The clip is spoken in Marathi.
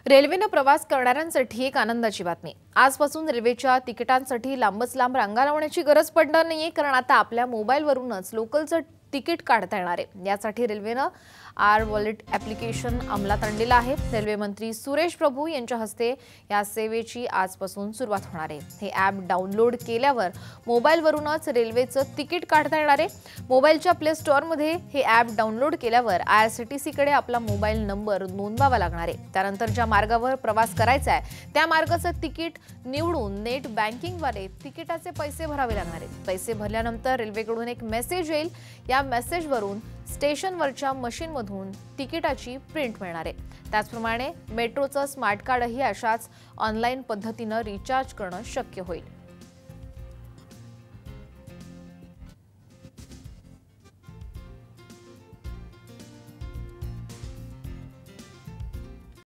रेल्वेने प्रवास करणाऱ्यांसाठी एक आनंदाची बातमी। आजपासून रेल्वेच्या तिकिटांसाठी लांबच लांब रांगा लावण्याची गरज पडणार नाहीये, कारण आता आपल्या मोबाईलवरूनच लोकलचं तिकीट काढता येणार आहे। यासाठी रेल्वेने वॉलेट ॲप्लिकेशन अंमलात आणलेलं आहे। रेल्वे मंत्री सुरेश प्रभू यांच्या हस्ते या सेवेची आजपासून सुरुवात होणार आहे। हे ॲप डाउनलोड केल्यावर मोबाईलवरूनच रेल्वेचं तिकीट काढता येणार आहे। मोबाईलच्या प्ले स्टोअरमध्ये हे ॲप डाउनलोड केल्यावर IRCTCकडे आपला मोबाईल नंबर नोंदवावा लागणार आहे। त्यानंतर ज्या मार्गावर प्रवास करायचा आहे त्या मार्गाचं तिकीट निवडून नेट बँकिंगद्वारे तिकिटाचे पैसे भरावे लागणार आहेत। पैसे भरल्यानंतर रेल्वेकडून एक मेसेज येईल। या मेसेजवरून स्टेशनवरच्या मशीनमधून तिकिटाची प्रिंट मिळणार आहे। त्याचप्रमाणे मेट्रोचं स्मार्ट कार्डही अशाच ऑनलाईन पद्धतीने रिचार्ज करणं शक्य होईल।